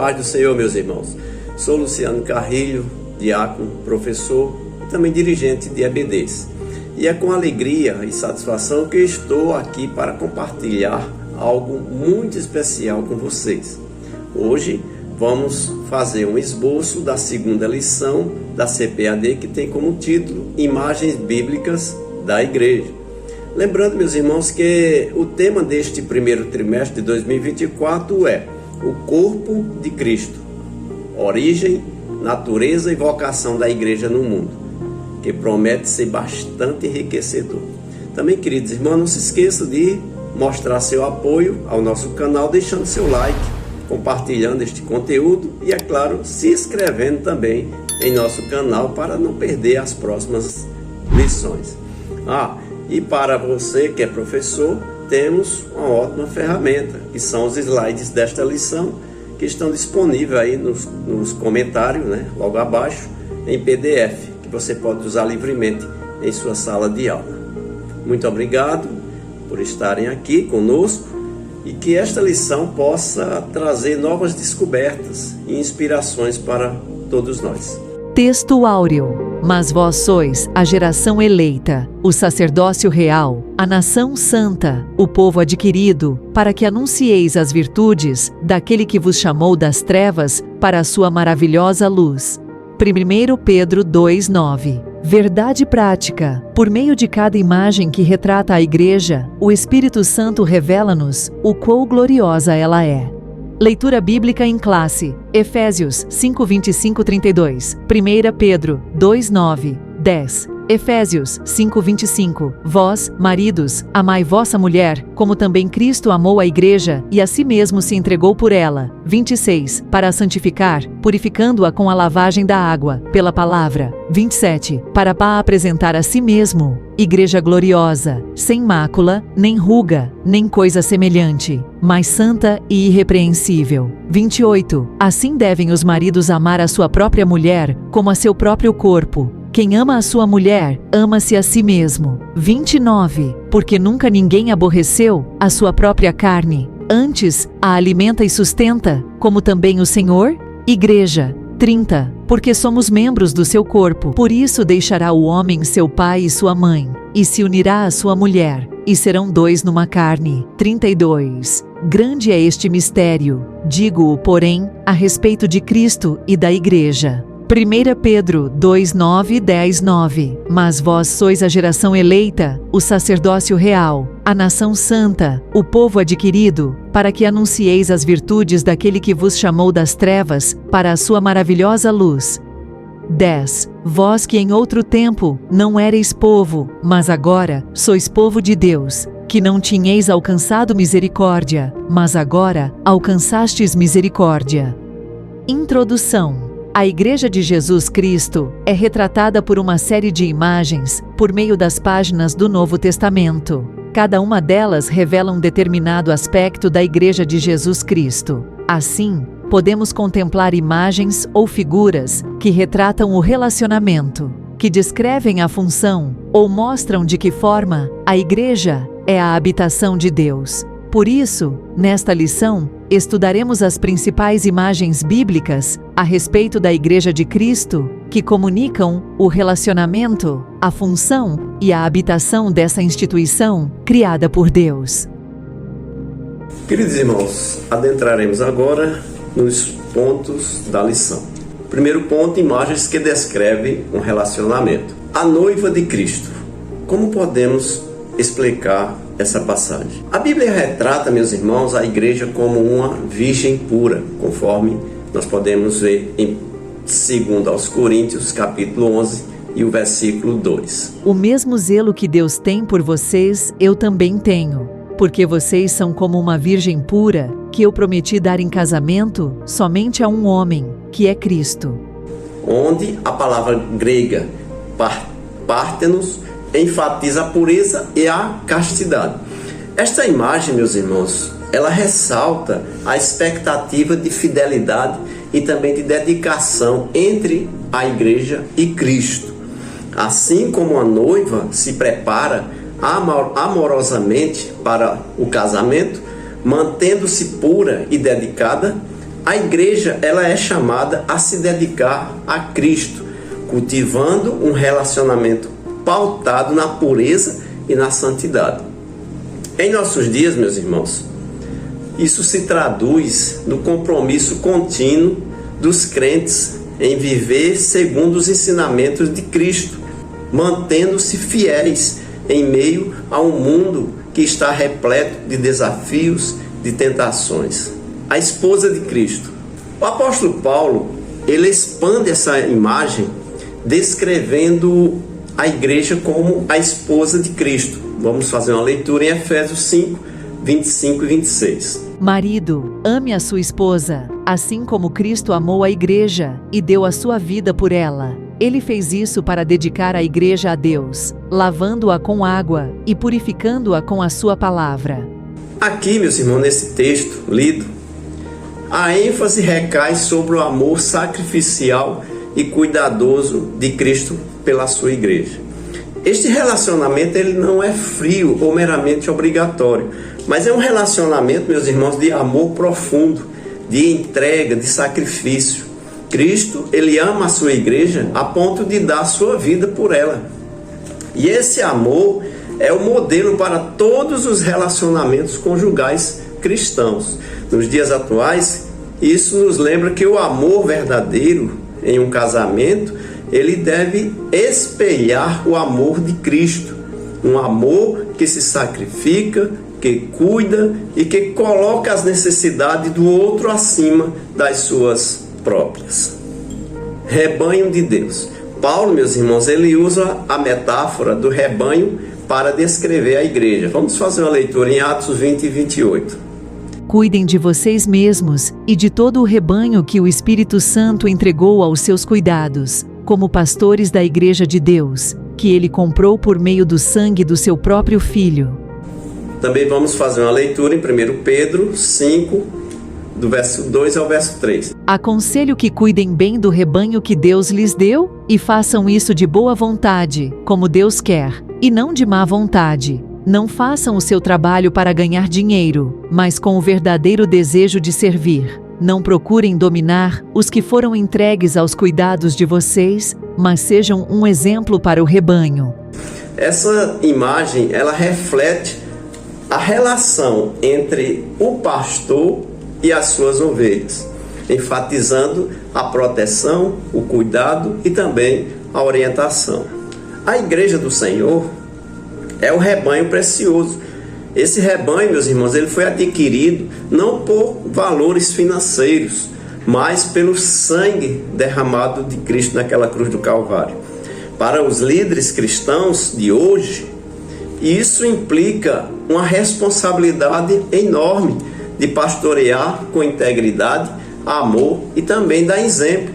paz do Senhor, meus irmãos. Sou Luciano Carrilho, diácono, professor e também dirigente de EBDs. E é com alegria e satisfação que estou aqui para compartilhar algo muito especial com vocês. Hoje vamos fazer um esboço da segunda lição da CPAD, que tem como título Imagens Bíblicas da Igreja. Lembrando, meus irmãos, que o tema deste primeiro trimestre de 2024 é o corpo de Cristo, origem, natureza e vocação da igreja no mundo, que promete ser bastante enriquecedor. Também, queridos irmãos, não se esqueça de mostrar seu apoio ao nosso canal, deixando seu like, compartilhando este conteúdo e, é claro, se inscrevendo também em nosso canal para não perder as próximas lições. E para você que é professor, temos uma ótima ferramenta, que são os slides desta lição, que estão disponíveis aí nos comentários, logo abaixo, em PDF, que você pode usar livremente em sua sala de aula. Muito obrigado por estarem aqui conosco e que esta lição possa trazer novas descobertas e inspirações para todos nós. Texto áureo. Mas vós sois a geração eleita, o sacerdócio real, a nação santa, o povo adquirido, para que anuncieis as virtudes daquele que vos chamou das trevas para a sua maravilhosa luz. 1 Pedro 2:9. Verdade prática. Por meio de cada imagem que retrata a igreja, o Espírito Santo revela-nos o quão gloriosa ela é. Leitura bíblica em classe. Efésios 5:25-32. 1 Pedro 2:9, 10. Efésios 5:25. Vós, maridos, amai vossa mulher, como também Cristo amou a igreja e a si mesmo se entregou por ela. 26. Para a santificar, purificando-a com a lavagem da água, pela palavra. 27. Para apresentar a si mesmo, igreja gloriosa, sem mácula, nem ruga, nem coisa semelhante, mas santa e irrepreensível. 28. Assim devem os maridos amar a sua própria mulher, como a seu próprio corpo. Quem ama a sua mulher, ama-se a si mesmo. 29. Porque nunca ninguém aborreceu a sua própria carne, antes a alimenta e sustenta, como também o Senhor? Igreja. 30. Porque somos membros do seu corpo, por isso deixará o homem seu pai e sua mãe, e se unirá à sua mulher, e serão dois numa carne. 32. Grande é este mistério, digo-o, porém, a respeito de Cristo e da Igreja. 1 Pedro 2:9 e 10:9. Mas vós sois a geração eleita, o sacerdócio real, a nação santa, o povo adquirido, para que anuncieis as virtudes daquele que vos chamou das trevas para a sua maravilhosa luz. 10. Vós que em outro tempo não éreis povo, mas agora sois povo de Deus, que não tinhais alcançado misericórdia, mas agora alcançastes misericórdia. Introdução. A Igreja de Jesus Cristo é retratada por uma série de imagens por meio das páginas do Novo Testamento. Cada uma delas revela um determinado aspecto da Igreja de Jesus Cristo. Assim, podemos contemplar imagens ou figuras que retratam o relacionamento, que descrevem a função ou mostram de que forma a Igreja é a habitação de Deus. Por isso, nesta lição, estudaremos as principais imagens bíblicas a respeito da Igreja de Cristo, que comunicam o relacionamento, a função e a habitação dessa instituição criada por Deus. Queridos irmãos, adentraremos agora nos pontos da lição. Primeiro ponto, imagens que descrevem um relacionamento. A noiva de Cristo. Como podemos explicar essa passagem? A Bíblia retrata, meus irmãos, a igreja como uma virgem pura, conforme nós podemos ver em 2 Coríntios, capítulo 11 e o versículo 2. O mesmo zelo que Deus tem por vocês, eu também tenho, porque vocês são como uma virgem pura, que eu prometi dar em casamento somente a um homem, que é Cristo. Onde a palavra grega parthenos enfatiza a pureza e a castidade. Esta imagem, meus irmãos, ela ressalta a expectativa de fidelidade e também de dedicação entre a igreja e Cristo. Assim como a noiva se prepara amorosamente para o casamento, mantendo-se pura e dedicada, A igreja ela é chamada a se dedicar a Cristo, cultivando um relacionamento pautado na pureza e na santidade. Em nossos dias, meus irmãos, isso se traduz no compromisso contínuo dos crentes em viver segundo os ensinamentos de Cristo, mantendo-se fiéis em meio a um mundo que está repleto de desafios, de tentações. A esposa de Cristo. O apóstolo Paulo, ele expande essa imagem descrevendo a igreja como a esposa de Cristo. Vamos fazer uma leitura em Efésios 5, 25 e 26. Marido, ame a sua esposa, assim como Cristo amou a igreja e deu a sua vida por ela. Ele fez isso para dedicar a igreja a Deus, lavando-a com água e purificando-a com a sua palavra. Aqui, meus irmãos, nesse texto lido, a ênfase recai sobre o amor sacrificial e cuidadoso de Cristo pela sua igreja. Este relacionamento ele não é frio ou meramente obrigatório, mas é um relacionamento, meus irmãos, de amor profundo, de entrega, de sacrifício. Cristo, ele ama a sua igreja a ponto de dar a sua vida por ela. E esse amor é o modelo para todos os relacionamentos conjugais cristãos. Nos dias atuais, isso nos lembra que o amor verdadeiro em um casamento, ele deve espelhar o amor de Cristo. Um amor que se sacrifica, que cuida e que coloca as necessidades do outro acima das suas próprias. Rebanho de Deus. Paulo, meus irmãos, ele usa a metáfora do rebanho para descrever a igreja. Vamos fazer uma leitura em Atos 20 e 28. Cuidem de vocês mesmos e de todo o rebanho que o Espírito Santo entregou aos seus cuidados, como pastores da igreja de Deus, que ele comprou por meio do sangue do seu próprio Filho. Também vamos fazer uma leitura em 1 Pedro 5, do verso 2 ao verso 3. Aconselho que cuidem bem do rebanho que Deus lhes deu e façam isso de boa vontade, como Deus quer, e não de má vontade. Não façam o seu trabalho para ganhar dinheiro, mas com o verdadeiro desejo de servir. Não procurem dominar os que foram entregues aos cuidados de vocês, mas sejam um exemplo para o rebanho. Essa imagem, ela reflete a relação entre o pastor e as suas ovelhas, enfatizando a proteção, o cuidado e também a orientação. A igreja do Senhor é o rebanho precioso. Esse rebanho, meus irmãos, ele foi adquirido não por valores financeiros, mas pelo sangue derramado de Cristo naquela cruz do Calvário. Para os líderes cristãos de hoje, isso implica uma responsabilidade enorme de pastorear com integridade, amor e também dar exemplo.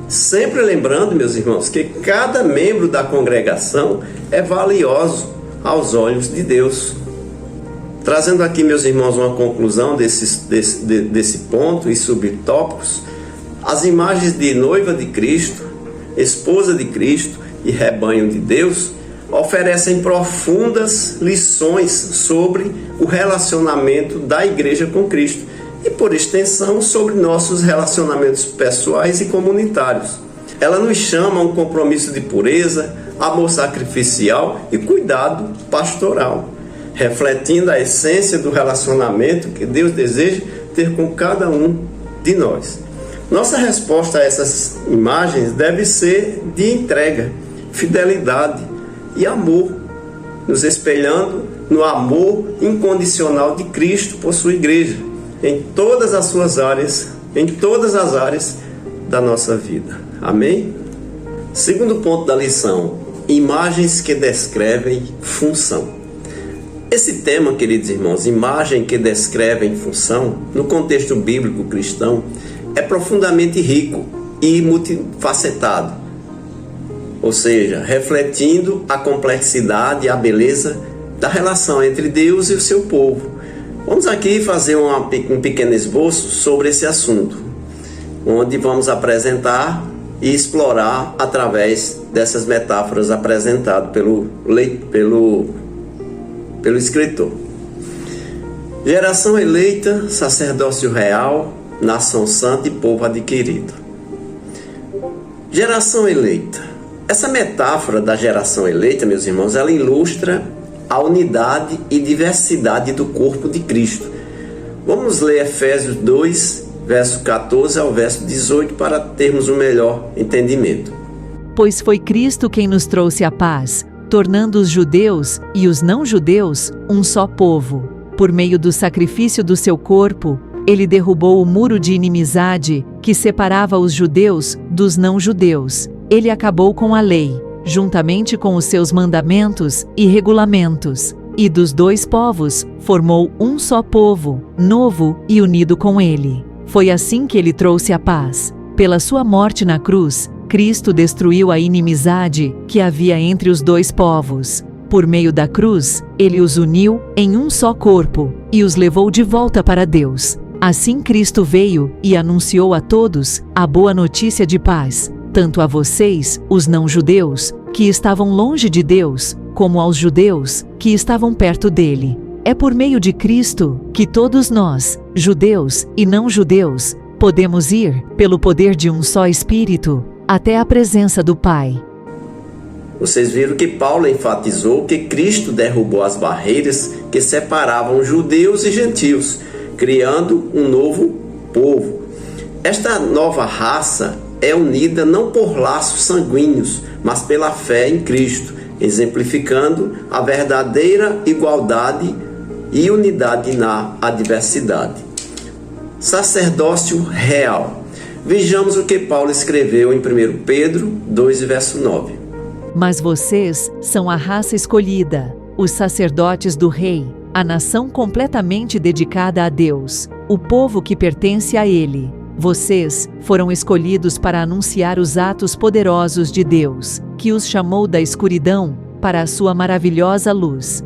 Sempre lembrando, meus irmãos, que cada membro da congregação é valioso aos olhos de Deus. Trazendo aqui, meus irmãos, uma conclusão desse ponto e subtópicos, as imagens de noiva de Cristo, esposa de Cristo e rebanho de Deus oferecem profundas lições sobre o relacionamento da igreja com Cristo e, por extensão, sobre nossos relacionamentos pessoais e comunitários. Ela nos chama a um compromisso de pureza, amor sacrificial e cuidado pastoral, refletindo a essência do relacionamento que Deus deseja ter com cada um de nós. Nossa resposta a essas imagens deve ser de entrega, fidelidade e amor, nos espelhando no amor incondicional de Cristo por sua igreja, em todas as suas áreas, em todas as áreas da nossa vida. Amém? Segundo ponto da lição, imagens que descrevem função. Esse tema, queridos irmãos, imagem que descrevem função, no contexto bíblico cristão, é profundamente rico e multifacetado. Ou seja, refletindo a complexidade e a beleza da relação entre Deus e o seu povo. Vamos aqui fazer um pequeno esboço sobre esse assunto, onde vamos apresentar e explorar através dessas metáforas apresentadas pelo escritor. Geração eleita, sacerdócio real, nação santa e povo adquirido. Geração eleita. Essa metáfora da geração eleita, meus irmãos, ela ilustra a unidade e diversidade do corpo de Cristo. Vamos ler Efésios 2, verso 14 ao verso 18 para termos um melhor entendimento. Pois foi Cristo quem nos trouxe a paz, tornando os judeus e os não-judeus um só povo. Por meio do sacrifício do seu corpo, ele derrubou o muro de inimizade que separava os judeus dos não-judeus. Ele acabou com a lei, juntamente com os seus mandamentos e regulamentos, e dos dois povos formou um só povo, novo e unido com ele. Foi assim que ele trouxe a paz. Pela sua morte na cruz, Cristo destruiu a inimizade que havia entre os dois povos. Por meio da cruz, ele os uniu em um só corpo e os levou de volta para Deus. Assim Cristo veio e anunciou a todos a boa notícia de paz, tanto a vocês, os não-judeus, que estavam longe de Deus, como aos judeus, que estavam perto dele. É por meio de Cristo que todos nós, judeus e não-judeus, podemos ir, pelo poder de um só Espírito, até a presença do Pai. Vocês viram que Paulo enfatizou que Cristo derrubou as barreiras que separavam judeus e gentios, criando um novo povo. Esta nova raça é unida não por laços sanguíneos, mas pela fé em Cristo, exemplificando a verdadeira igualdade e unidade na adversidade. Sacerdócio real. Vejamos o que Paulo escreveu em 1 Pedro 2, verso 9. Mas vocês são a raça escolhida, os sacerdotes do Rei, a nação completamente dedicada a Deus, o povo que pertence a Ele. Vocês foram escolhidos para anunciar os atos poderosos de Deus, que os chamou da escuridão para a sua maravilhosa luz.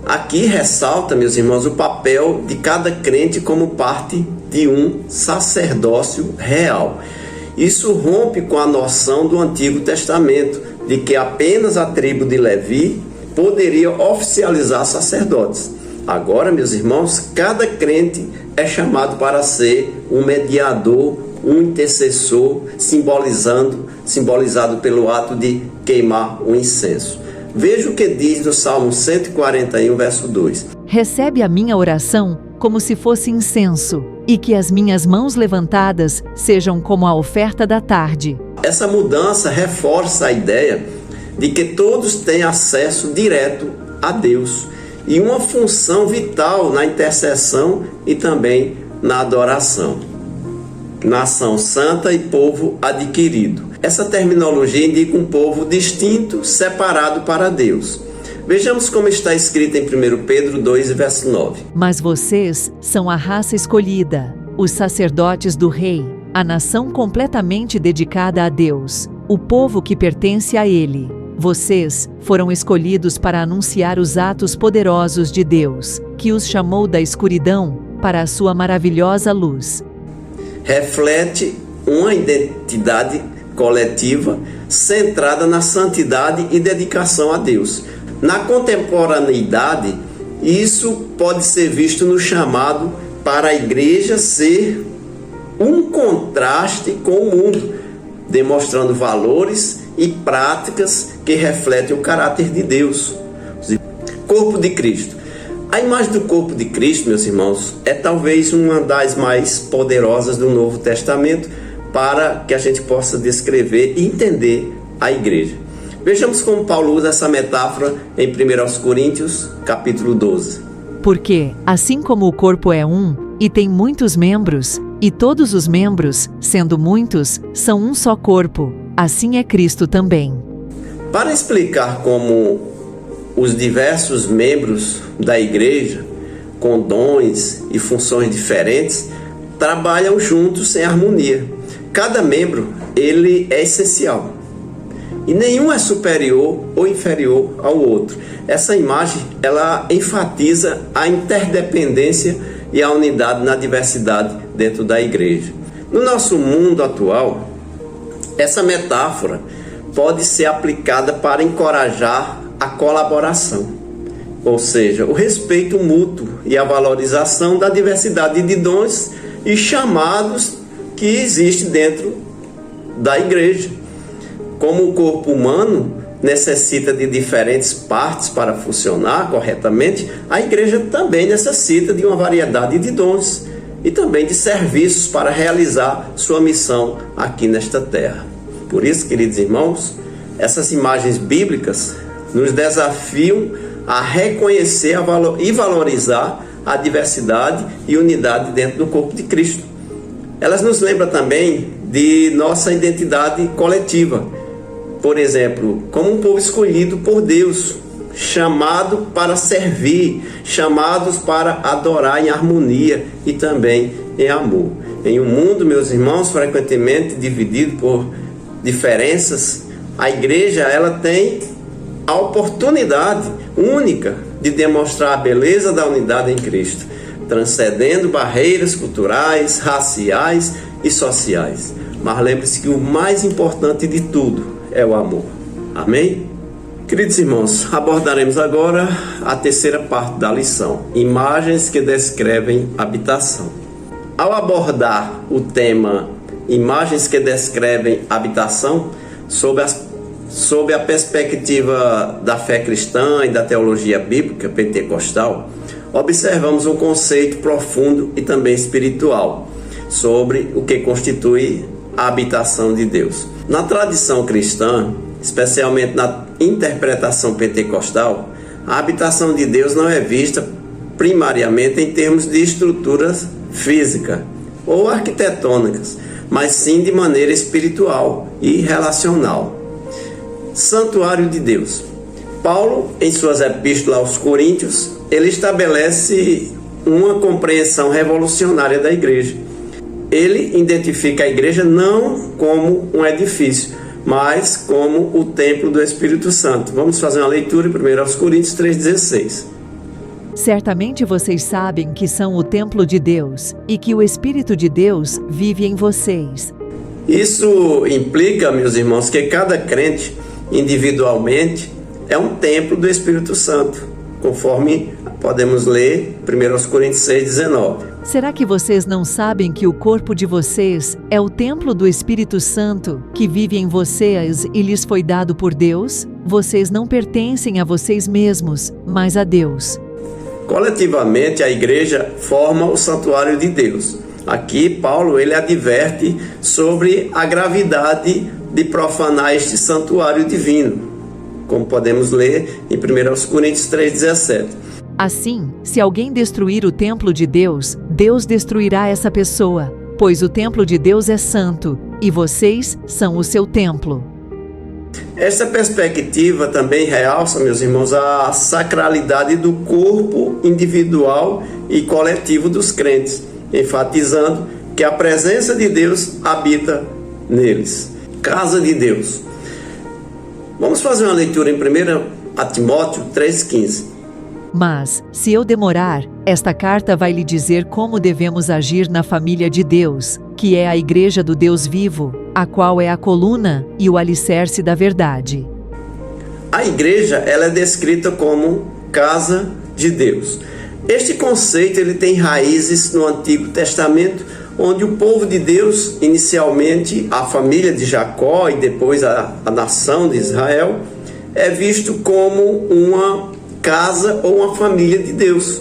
Aqui ressalta, meus irmãos, o papel de cada crente como parte de um sacerdócio real. Isso rompe com a noção do Antigo Testamento, de que apenas a tribo de Levi poderia oficializar sacerdotes. Agora, meus irmãos, cada crente é chamado para ser um mediador, um intercessor, simbolizado pelo ato de queimar o incenso. Veja o que diz no Salmo 141, verso 2. Recebe a minha oração como se fosse incenso, e que as minhas mãos levantadas sejam como a oferta da tarde. Essa mudança reforça a ideia de que todos têm acesso direto a Deus e uma função vital na intercessão e também na adoração. Nação santa e povo adquirido. Essa terminologia indica um povo distinto, separado para Deus. Vejamos como está escrito em 1 Pedro 2, verso 9. Mas vocês são a raça escolhida, os sacerdotes do Rei, a nação completamente dedicada a Deus, o povo que pertence a Ele. Vocês foram escolhidos para anunciar os atos poderosos de Deus, que os chamou da escuridão para a sua maravilhosa luz. Reflete uma identidade coletiva centrada na santidade e dedicação a Deus. Na contemporaneidade, isso pode ser visto no chamado para a igreja ser um contraste com o mundo, demonstrando valores e práticas que refletem o caráter de Deus. Corpo de Cristo. A imagem do corpo de Cristo, meus irmãos, é talvez uma das mais poderosas do Novo Testamento para que a gente possa descrever e entender a igreja. Vejamos como Paulo usa essa metáfora em 1 Coríntios, capítulo 12. Porque, assim como o corpo é um, e tem muitos membros, e todos os membros, sendo muitos, são um só corpo, assim é Cristo também. Para explicar como os diversos membros da igreja, com dons e funções diferentes, trabalham juntos em harmonia. Cada membro, ele é essencial. E nenhum é superior ou inferior ao outro. Essa imagem, ela enfatiza a interdependência e a unidade na diversidade dentro da igreja. No nosso mundo atual, essa metáfora pode ser aplicada para encorajar a colaboração, ou seja, o respeito mútuo e a valorização da diversidade de dons e chamados que existem dentro da igreja. Como o corpo humano necessita de diferentes partes para funcionar corretamente, a igreja também necessita de uma variedade de dons e também de serviços para realizar sua missão aqui nesta terra. Por isso, queridos irmãos, essas imagens bíblicas nos desafiam a reconhecer e valorizar a diversidade e unidade dentro do corpo de Cristo. Elas nos lembram também de nossa identidade coletiva. Por exemplo, como um povo escolhido por Deus, chamado para servir, chamados para adorar em harmonia e também em amor. Em um mundo, meus irmãos, frequentemente dividido por diferenças, a igreja ela tem a oportunidade única de demonstrar a beleza da unidade em Cristo, transcendendo barreiras culturais, raciais e sociais. Mas lembre-se que o mais importante de tudo é o amor. Amém? Queridos irmãos, abordaremos agora a terceira parte da lição, imagens que descrevem habitação. Ao abordar o tema imagens que descrevem habitação, sob a perspectiva da fé cristã e da teologia bíblica pentecostal, observamos um conceito profundo e também espiritual sobre o que constitui a habitação de Deus. Na tradição cristã, especialmente na interpretação pentecostal, a habitação de Deus não é vista primariamente em termos de estruturas físicas ou arquitetônicas, mas sim de maneira espiritual e relacional. Santuário de Deus. Paulo, em suas epístolas aos Coríntios, ele estabelece uma compreensão revolucionária da igreja. Ele identifica a igreja não como um edifício, mas como o templo do Espírito Santo. Vamos fazer uma leitura em 1 Coríntios 3,16. Certamente vocês sabem que são o templo de Deus e que o Espírito de Deus vive em vocês. Isso implica, meus irmãos, que cada crente, individualmente, é um templo do Espírito Santo, conforme podemos ler 1 Coríntios 6,19. Será que vocês não sabem que o corpo de vocês é o templo do Espírito Santo, que vive em vocês e lhes foi dado por Deus? Vocês não pertencem a vocês mesmos, mas a Deus. Coletivamente, a igreja forma o santuário de Deus. Aqui, Paulo ele adverte sobre a gravidade de profanar este santuário divino, como podemos ler em 1 Coríntios 3,17. Assim, se alguém destruir o templo de Deus, Deus destruirá essa pessoa, pois o templo de Deus é santo, e vocês são o seu templo. Esta perspectiva também realça, meus irmãos, a sacralidade do corpo individual e coletivo dos crentes, enfatizando que a presença de Deus habita neles. Casa de Deus. Vamos fazer uma leitura em 1 Timóteo 3,15. Mas, se eu demorar, esta carta vai lhe dizer como devemos agir na família de Deus, que é a igreja do Deus vivo, a qual é a coluna e o alicerce da verdade. A igreja ela é descrita como casa de Deus. Este conceito ele tem raízes no Antigo Testamento, onde o povo de Deus, inicialmente a família de Jacó e depois a nação de Israel, é visto como uma casa ou uma família de Deus.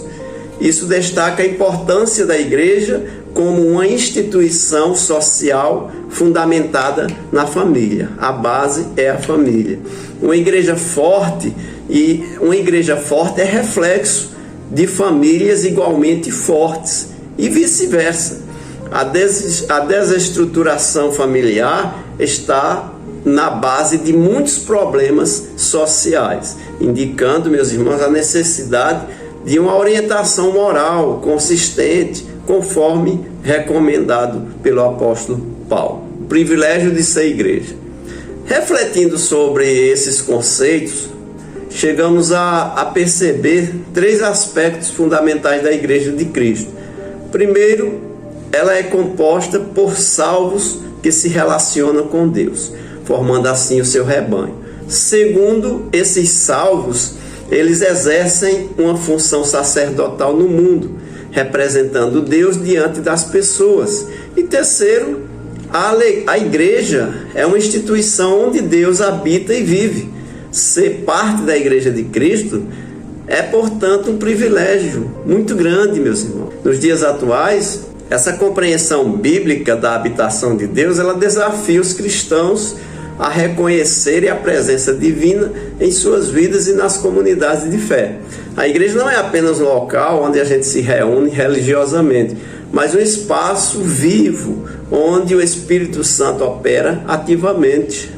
Isso destaca a importância da igreja como uma instituição social fundamentada na família. A base é a família. Uma igreja forte é reflexo de famílias igualmente fortes e vice-versa. A desestruturação familiar está na base de muitos problemas sociais, indicando, meus irmãos, a necessidade de uma orientação moral consistente, conforme recomendado pelo apóstolo Paulo. O privilégio de ser igreja. Refletindo sobre esses conceitos, chegamos a perceber três aspectos fundamentais da igreja de Cristo. Primeiro, ela é composta por salvos que se relacionam com Deus, formando assim o seu rebanho. Segundo, esses salvos, eles exercem uma função sacerdotal no mundo, representando Deus diante das pessoas. E terceiro, a igreja é uma instituição onde Deus habita e vive. Ser parte da Igreja de Cristo é, portanto, um privilégio muito grande, meus irmãos. Nos dias atuais, essa compreensão bíblica da habitação de Deus, ela desafia os cristãos a reconhecerem a presença divina em suas vidas e nas comunidades de fé. A igreja não é apenas um local onde a gente se reúne religiosamente, mas um espaço vivo onde o Espírito Santo opera ativamente.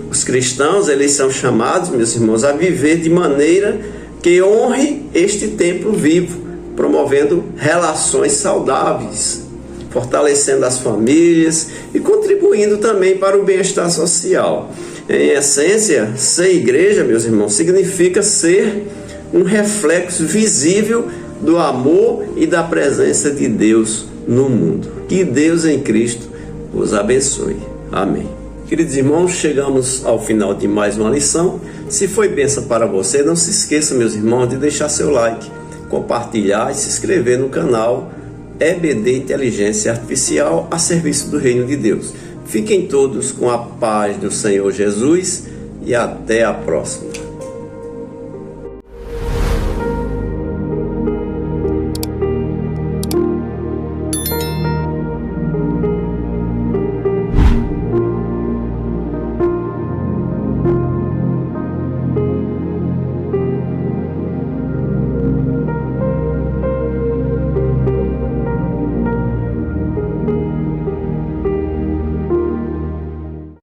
Os cristãos, eles são chamados, meus irmãos, a viver de maneira que honre este templo vivo, promovendo relações saudáveis, fortalecendo as famílias e contribuindo também para o bem-estar social. Em essência, ser igreja, meus irmãos, significa ser um reflexo visível do amor e da presença de Deus no mundo. Que Deus em Cristo os abençoe. Amém. Queridos irmãos, chegamos ao final de mais uma lição. Se foi bênção para você, não se esqueça, meus irmãos, de deixar seu like, compartilhar e se inscrever no canal EBD Inteligência Artificial a serviço do Reino de Deus. Fiquem todos com a paz do Senhor Jesus e até a próxima.